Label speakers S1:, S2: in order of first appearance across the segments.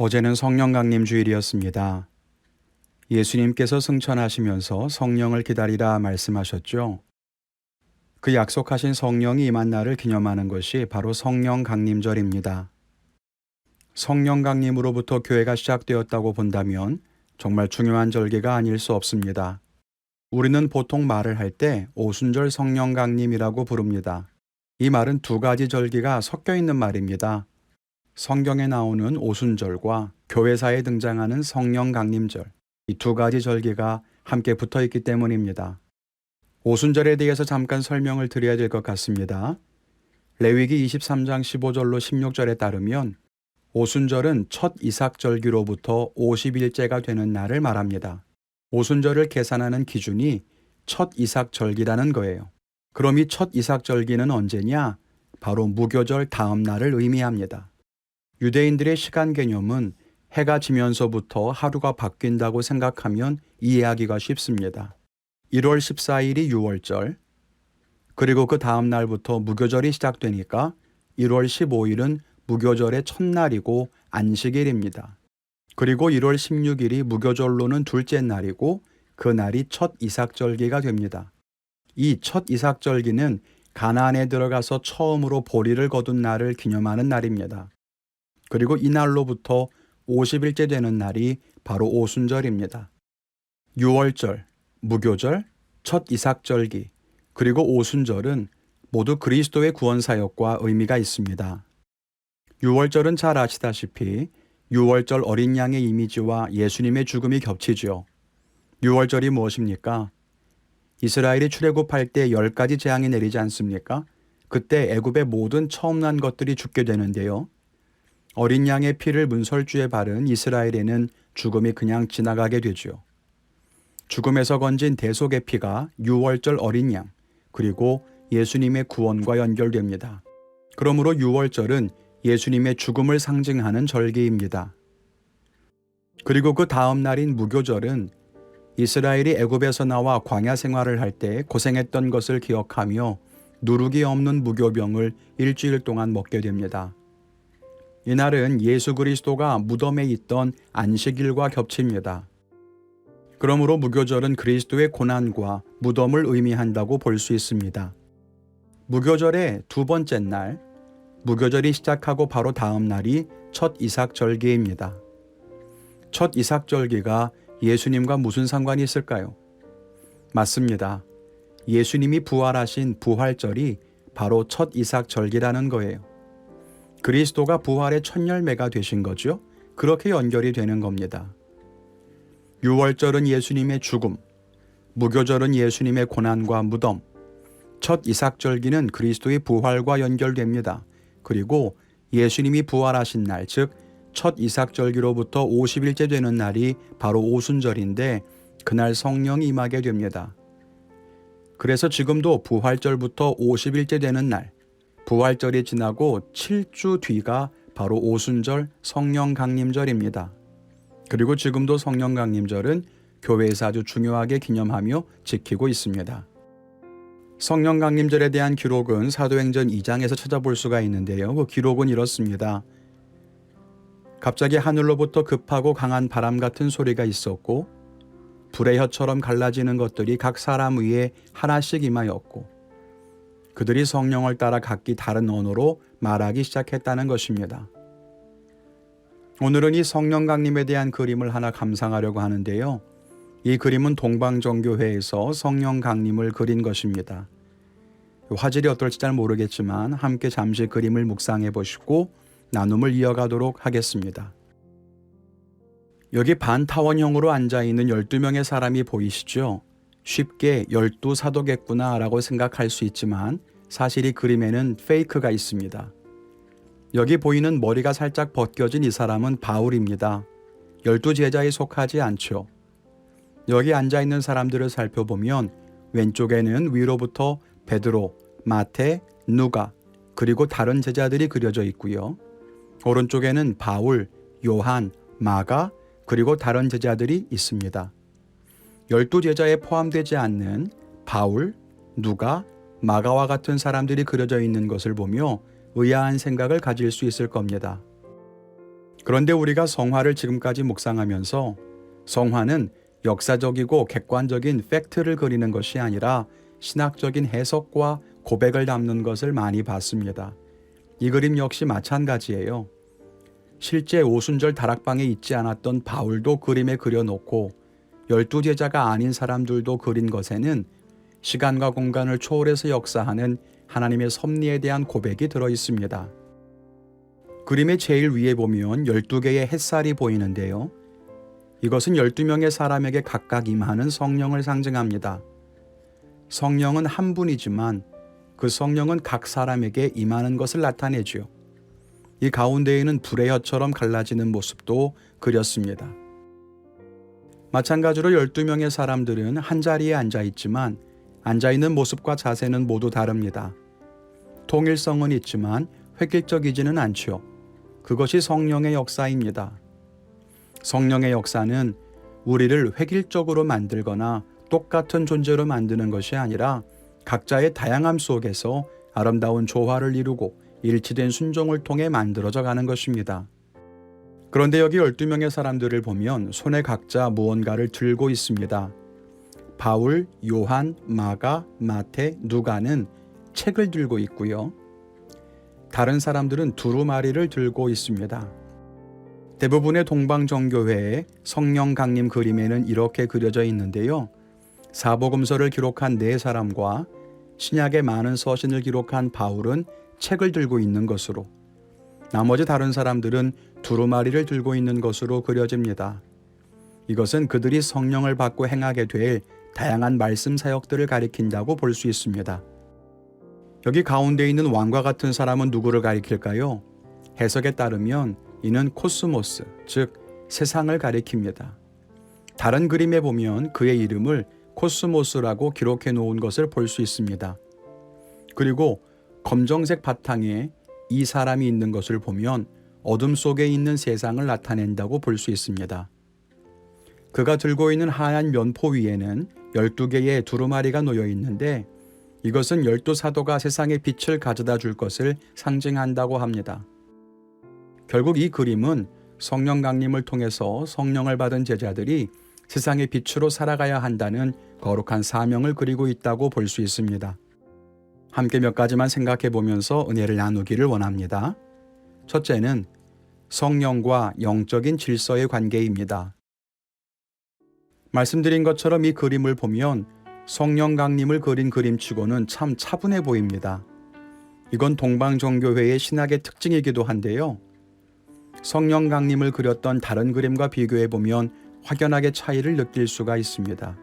S1: 어제는 성령 강림 주일이었습니다. 예수님께서 승천하시면서 성령을 기다리라 말씀하셨죠. 그 약속하신 성령이 임한 날을 기념하는 것이 바로 성령 강림절입니다. 성령 강림으로부터 교회가 시작되었다고 본다면 정말 중요한 절기가 아닐 수 없습니다. 우리는 보통 말을 할 때 오순절 성령 강림이라고 부릅니다. 이 말은 두 가지 절기가 섞여 있는 말입니다. 성경에 나오는 오순절과 교회사에 등장하는 성령 강림절, 이 두 가지 절기가 함께 붙어 있기 때문입니다. 오순절에 대해서 잠깐 설명을 드려야 될 것 같습니다. 레위기 23장 15절로 16절에 따르면 오순절은 첫 이삭절기로부터 50일째가 되는 날을 말합니다. 오순절을 계산하는 기준이 첫 이삭절기라는 거예요. 그럼 이 첫 이삭절기는 언제냐? 바로 무교절 다음 날을 의미합니다. 유대인들의 시간 개념은 해가 지면서부터 하루가 바뀐다고 생각하면 이해하기가 쉽습니다. 1월 14일이 6월절, 그리고 그 다음 날부터 무교절이 시작되니까 1월 15일은 무교절의 첫날이고 안식일입니다. 그리고 1월 16일이 무교절로는 둘째 날이고 그 날이 첫 이삭절기가 됩니다. 이 첫 이삭절기는 가나안에 들어가서 처음으로 보리를 거둔 날을 기념하는 날입니다. 그리고 이 날로부터 50일째 되는 날이 바로 오순절입니다. 6월절, 무교절, 첫 이삭절기, 그리고 오순절은 모두 그리스도의 구원사역과 의미가 있습니다. 6월절은 잘 아시다시피 6월절 어린 양의 이미지와 예수님의 죽음이 겹치죠. 6월절이 무엇입니까? 이스라엘이 출애굽할 때 10가지 재앙이 내리지 않습니까? 그때 애굽의 모든 처음 난 것들이 죽게 되는데요. 어린 양의 피를 문설주에 바른 이스라엘에는 죽음이 그냥 지나가게 되죠. 죽음에서 건진 대속의 피가 6월절 어린 양, 그리고 예수님의 구원과 연결됩니다. 그러므로 6월절은 예수님의 죽음을 상징하는 절기입니다. 그리고 그 다음 날인 무교절은 이스라엘이 애굽에서 나와 광야 생활을 할 때 고생했던 것을 기억하며 누룩이 없는 무교병을 일주일 동안 먹게 됩니다. 이날은 예수 그리스도가 무덤에 있던 안식일과 겹칩니다. 그러므로 무교절은 그리스도의 고난과 무덤을 의미한다고 볼 수 있습니다. 무교절의 두 번째 날, 무교절이 시작하고 바로 다음 날이 첫 이삭절기입니다. 첫 이삭절기가 예수님과 무슨 상관이 있을까요? 맞습니다. 예수님이 부활하신 부활절이 바로 첫 이삭절기라는 거예요. 그리스도가 부활의 첫 열매가 되신 거죠. 그렇게 연결이 되는 겁니다. 6월절은 예수님의 죽음, 무교절은 예수님의 고난과 무덤, 첫 이삭절기는 그리스도의 부활과 연결됩니다. 그리고 예수님이 부활하신 날, 즉 첫 이삭절기로부터 50일째 되는 날이 바로 오순절인데 그날 성령이 임하게 됩니다. 그래서 지금도 부활절부터 50일째 되는 날, 부활절이 지나고 7주 뒤가 바로 오순절 성령 강림절입니다. 그리고 지금도 성령 강림절은 교회에서 아주 중요하게 기념하며 지키고 있습니다. 성령 강림절에 대한 기록은 사도행전 2장에서 찾아볼 수가 있는데요. 그 기록은 이렇습니다. 갑자기 하늘로부터 급하고 강한 바람 같은 소리가 있었고 불의 혀처럼 갈라지는 것들이 각 사람 위에 하나씩 임하였고 그들이 성령을 따라 각기 다른 언어로 말하기 시작했다는 것입니다. 오늘은 이 성령 강림에 대한 그림을 하나 감상하려고 하는데요. 이 그림은 동방정교회에서 성령 강림을 그린 것입니다. 화질이 어떨지 잘 모르겠지만 함께 잠시 그림을 묵상해 보시고 나눔을 이어가도록 하겠습니다. 여기 반타원형으로 앉아있는 12명의 사람이 보이시죠? 쉽게 12사도겠구나 라고 생각할 수 있지만 사실 이 그림에는 페이크가 있습니다. 여기 보이는 머리가 살짝 벗겨진 이 사람은 바울입니다. 12제자에 속하지 않죠. 여기 앉아있는 사람들을 살펴보면 왼쪽에는 위로부터 베드로, 마태, 누가, 그리고 다른 제자들이 그려져 있고요. 오른쪽에는 바울, 요한, 마가, 그리고 다른 제자들이 있습니다. 12제자에 포함되지 않는 바울, 누가, 마가와 같은 사람들이 그려져 있는 것을 보며 의아한 생각을 가질 수 있을 겁니다. 그런데 우리가 성화를 지금까지 묵상하면서 성화는 역사적이고 객관적인 팩트를 그리는 것이 아니라 신학적인 해석과 고백을 담는 것을 많이 봤습니다. 이 그림 역시 마찬가지예요. 실제 오순절 다락방에 있지 않았던 바울도 그림에 그려놓고 12제자가 아닌 사람들도 그린 것에는 시간과 공간을 초월해서 역사하는 하나님의 섭리에 대한 고백이 들어 있습니다. 그림의 제일 위에 보면 12개의 햇살이 보이는데요. 이것은 12명의 사람에게 각각 임하는 성령을 상징합니다. 성령은 한 분이지만 그 성령은 각 사람에게 임하는 것을 나타내죠. 이 가운데에는 불의 혀처럼 갈라지는 모습도 그렸습니다. 마찬가지로 12명의 사람들은 한 자리에 앉아 있지만 앉아있는 모습과 자세는 모두 다릅니다. 통일성은 있지만 획일적이지는 않죠. 그것이 성령의 역사입니다. 성령의 역사는 우리를 획일적으로 만들거나 똑같은 존재로 만드는 것이 아니라 각자의 다양함 속에서 아름다운 조화를 이루고 일치된 순종을 통해 만들어져 가는 것입니다. 그런데 여기 12명의 사람들을 보면 손에 각자 무언가를 들고 있습니다. 바울, 요한, 마가, 마태, 누가는 책을 들고 있고요. 다른 사람들은 두루마리를 들고 있습니다. 대부분의 동방정교회의 성령 강림 그림에는 이렇게 그려져 있는데요. 사복음서를 기록한 네 사람과 신약의 많은 서신을 기록한 바울은 책을 들고 있는 것으로, 나머지 다른 사람들은 두루마리를 들고 있는 것으로 그려집니다. 이것은 그들이 성령을 받고 행하게 될 다양한 말씀 사역들을 가리킨다고 볼 수 있습니다. 여기 가운데 있는 왕과 같은 사람은 누구를 가리킬까요? 해석에 따르면 이는 코스모스, 즉 세상을 가리킵니다. 다른 그림에 보면 그의 이름을 코스모스라고 기록해 놓은 것을 볼 수 있습니다. 그리고 검정색 바탕에 이 사람이 있는 것을 보면 어둠 속에 있는 세상을 나타낸다고 볼 수 있습니다. 그가 들고 있는 하얀 면포 위에는 12개의 두루마리가 놓여 있는데 이것은 12사도가 세상에 빛을 가져다 줄 것을 상징한다고 합니다. 결국 이 그림은 성령 강림을 통해서 성령을 받은 제자들이 세상의 빛으로 살아가야 한다는 거룩한 사명을 그리고 있다고 볼 수 있습니다. 함께 몇 가지만 생각해 보면서 은혜를 나누기를 원합니다. 첫째는 성령과 영적인 질서의 관계입니다. 말씀드린 것처럼 이 그림을 보면 성령 강림을 그린 그림치고는 참 차분해 보입니다. 이건 동방정교회의 신학의 특징이기도 한데요. 성령 강림을 그렸던 다른 그림과 비교해 보면 확연하게 차이를 느낄 수가 있습니다.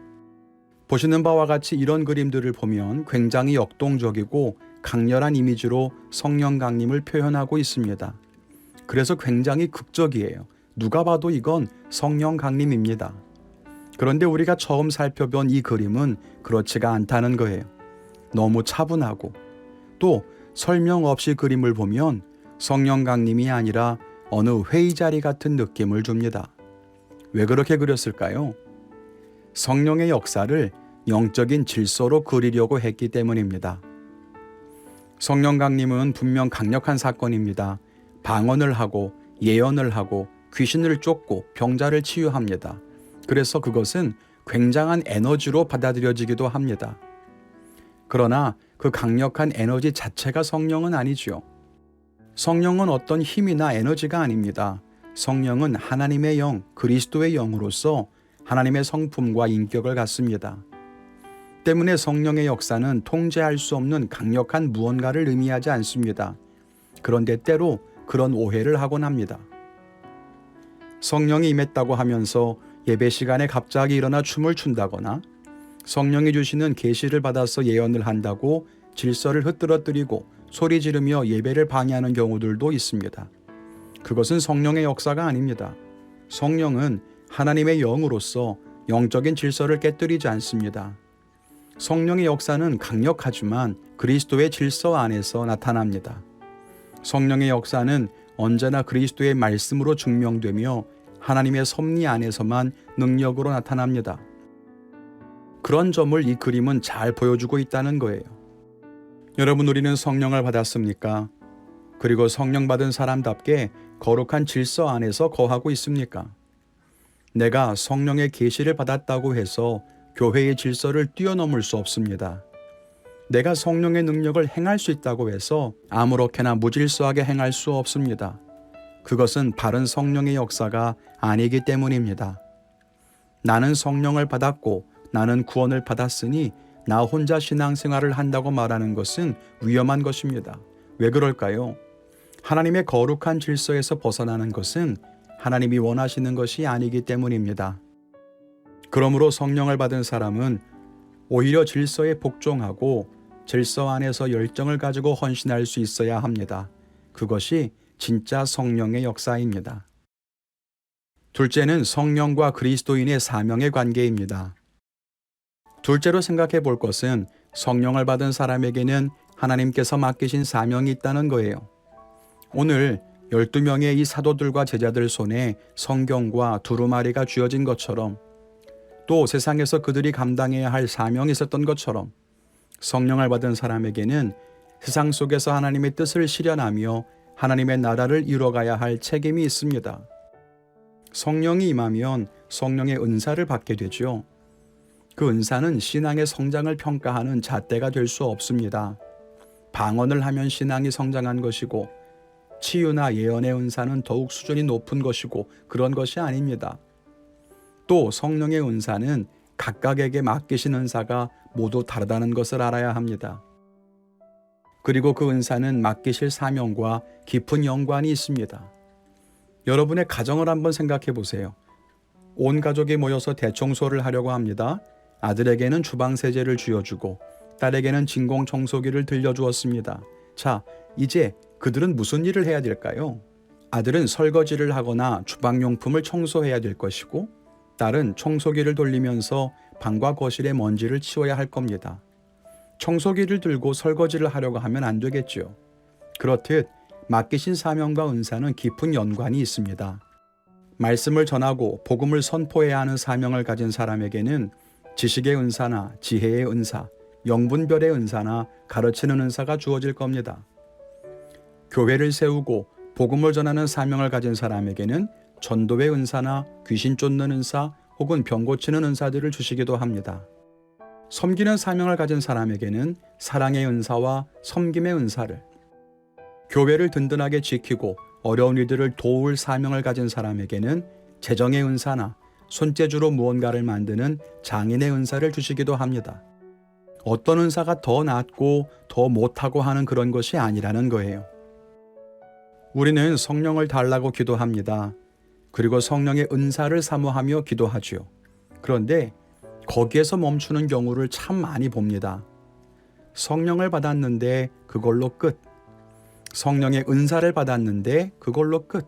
S1: 보시는 바와 같이 이런 그림들을 보면 굉장히 역동적이고 강렬한 이미지로 성령 강림을 표현하고 있습니다. 그래서 굉장히 극적이에요. 누가 봐도 이건 성령 강림입니다. 그런데 우리가 처음 살펴본 이 그림은 그렇지가 않다는 거예요. 너무 차분하고 또 설명 없이 그림을 보면 성령 강림이 아니라 어느 회의 자리 같은 느낌을 줍니다. 왜 그렇게 그렸을까요? 성령의 역사를 영적인 질서로 그리려고 했기 때문입니다. 성령 강림은 분명 강력한 사건입니다. 방언을 하고 예언을 하고 귀신을 쫓고 병자를 치유합니다. 그래서 그것은 굉장한 에너지로 받아들여지기도 합니다. 그러나 그 강력한 에너지 자체가 성령은 아니죠. 성령은 어떤 힘이나 에너지가 아닙니다. 성령은 하나님의 영, 그리스도의 영으로서 하나님의 성품과 인격을 갖습니다. 때문에 성령의 역사는 통제할 수 없는 강력한 무언가를 의미하지 않습니다. 그런데 때로 그런 오해를 하곤 합니다. 성령이 임했다고 하면서 예배 시간에 갑자기 일어나 춤을 춘다거나 성령이 주시는 계시를 받아서 예언을 한다고 질서를 흐트러뜨리고 소리 지르며 예배를 방해하는 경우들도 있습니다. 그것은 성령의 역사가 아닙니다. 성령은 하나님의 영으로서 영적인 질서를 깨뜨리지 않습니다. 성령의 역사는 강력하지만 그리스도의 질서 안에서 나타납니다. 성령의 역사는 언제나 그리스도의 말씀으로 증명되며 하나님의 섭리 안에서만 능력으로 나타납니다. 그런 점을 이 그림은 잘 보여주고 있다는 거예요. 여러분, 우리는 성령을 받았습니까? 그리고 성령 받은 사람답게 거룩한 질서 안에서 거하고 있습니까? 내가 성령의 계시를 받았다고 해서 교회의 질서를 뛰어넘을 수 없습니다. 내가 성령의 능력을 행할 수 있다고 해서 아무렇게나 무질서하게 행할 수 없습니다. 그것은 바른 성령의 역사가 아니기 때문입니다. 나는 성령을 받았고 나는 구원을 받았으니 나 혼자 신앙생활을 한다고 말하는 것은 위험한 것입니다. 왜 그럴까요? 하나님의 거룩한 질서에서 벗어나는 것은 하나님이 원하시는 것이 아니기 때문입니다. 그러므로 성령을 받은 사람은 오히려 질서에 복종하고 질서 안에서 열정을 가지고 헌신할 수 있어야 합니다. 그것이 진짜 성령의 역사입니다. 둘째는 성령과 그리스도인의 사명의 관계입니다. 둘째로 생각해 볼 것은 성령을 받은 사람에게는 하나님께서 맡기신 사명이 있다는 거예요. 오늘 12명의 이 사도들과 제자들 손에 성경과 두루마리가 쥐어진 것처럼 또 세상에서 그들이 감당해야 할 사명이 있었던 것처럼 성령을 받은 사람에게는 세상 속에서 하나님의 뜻을 실현하며 하나님의 나라를 이루어가야 할 책임이 있습니다. 성령이 임하면 성령의 은사를 받게 되죠. 그 은사는 신앙의 성장을 평가하는 잣대가 될 수 없습니다. 방언을 하면 신앙이 성장한 것이고 치유나 예언의 은사는 더욱 수준이 높은 것이고 그런 것이 아닙니다. 또 성령의 은사는 각각에게 맡기신 은사가 모두 다르다는 것을 알아야 합니다. 그리고 그 은사는 맡기실 사명과 깊은 연관이 있습니다. 여러분의 가정을 한번 생각해 보세요. 온 가족이 모여서 대청소를 하려고 합니다. 아들에게는 주방 세제를 쥐어주고 딸에게는 진공 청소기를 들려주었습니다. 자, 이제 그들은 무슨 일을 해야 될까요? 아들은 설거지를 하거나 주방용품을 청소해야 될 것이고 딸은 청소기를 돌리면서 방과 거실의 먼지를 치워야 할 겁니다. 청소기를 들고 설거지를 하려고 하면 안 되겠죠. 그렇듯 맡기신 사명과 은사는 깊은 연관이 있습니다. 말씀을 전하고 복음을 선포해야 하는 사명을 가진 사람에게는 지식의 은사나 지혜의 은사, 영분별의 은사나 가르치는 은사가 주어질 겁니다. 교회를 세우고 복음을 전하는 사명을 가진 사람에게는 전도의 은사나 귀신 쫓는 은사 혹은 병 고치는 은사들을 주시기도 합니다. 섬기는 사명을 가진 사람에게는 사랑의 은사와 섬김의 은사를, 교회를 든든하게 지키고 어려운 이들을 도울 사명을 가진 사람에게는 재정의 은사나 손재주로 무언가를 만드는 장인의 은사를 주시기도 합니다. 어떤 은사가 더 낫고 더 못하고 하는 그런 것이 아니라는 거예요. 우리는 성령을 달라고 기도합니다. 그리고 성령의 은사를 사모하며 기도하지요. 그런데 거기에서 멈추는 경우를 참 많이 봅니다. 성령을 받았는데 그걸로 끝. 성령의 은사를 받았는데 그걸로 끝.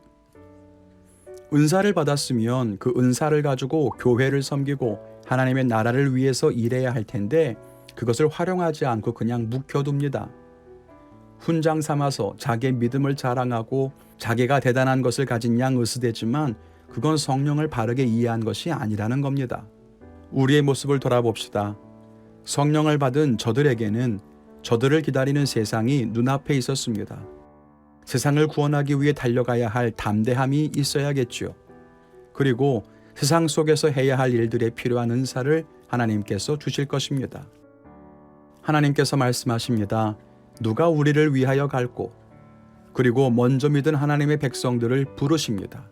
S1: 은사를 받았으면 그 은사를 가지고 교회를 섬기고 하나님의 나라를 위해서 일해야 할 텐데 그것을 활용하지 않고 그냥 묵혀둡니다. 훈장 삼아서 자기의 믿음을 자랑하고 자기가 대단한 것을 가진 양 으스대지만 그건 성령을 바르게 이해한 것이 아니라는 겁니다. 우리의 모습을 돌아봅시다. 성령을 받은 저들에게는 저들을 기다리는 세상이 눈앞에 있었습니다. 세상을 구원하기 위해 달려가야 할 담대함이 있어야겠지요. 그리고 세상 속에서 해야 할 일들에 필요한 은사를 하나님께서 주실 것입니다. 하나님께서 말씀하십니다. 누가 우리를 위하여 갈고 그리고 먼저 믿은 하나님의 백성들을 부르십니다.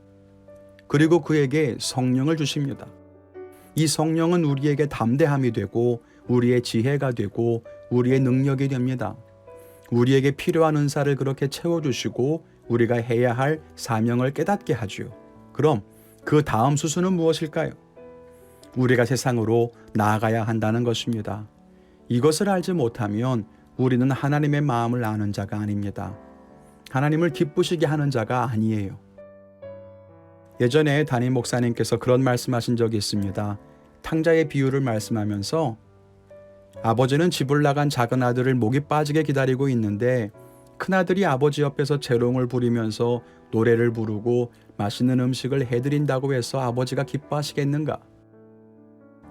S1: 그리고 그에게 성령을 주십니다. 이 성령은 우리에게 담대함이 되고 우리의 지혜가 되고 우리의 능력이 됩니다. 우리에게 필요한 은사를 그렇게 채워주시고 우리가 해야 할 사명을 깨닫게 하지요. 그럼 그 다음 수순은 무엇일까요? 우리가 세상으로 나아가야 한다는 것입니다. 이것을 알지 못하면 우리는 하나님의 마음을 아는 자가 아닙니다. 하나님을 기쁘시게 하는 자가 아니에요. 예전에 담임 목사님께서 그런 말씀하신 적이 있습니다. 탕자의 비유를 말씀하면서 아버지는 집을 나간 작은 아들을 목이 빠지게 기다리고 있는데 큰아들이 아버지 옆에서 재롱을 부리면서 노래를 부르고 맛있는 음식을 해드린다고 해서 아버지가 기뻐하시겠는가?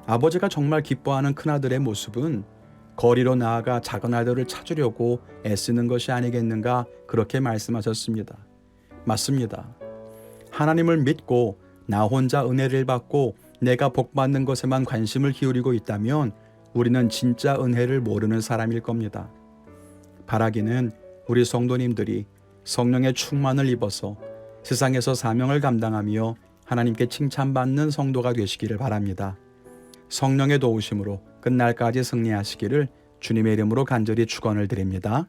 S1: 아버지가 정말 기뻐하는 큰아들의 모습은 거리로 나아가 작은 아들을 찾으려고 애쓰는 것이 아니겠는가 그렇게 말씀하셨습니다. 맞습니다. 하나님을 믿고 나 혼자 은혜를 받고 내가 복받는 것에만 관심을 기울이고 있다면 우리는 진짜 은혜를 모르는 사람일 겁니다. 바라기는 우리 성도님들이 성령의 충만을 입어서 세상에서 사명을 감당하며 하나님께 칭찬받는 성도가 되시기를 바랍니다. 성령의 도우심으로 끝날까지 승리하시기를 주님의 이름으로 간절히 축원을 드립니다.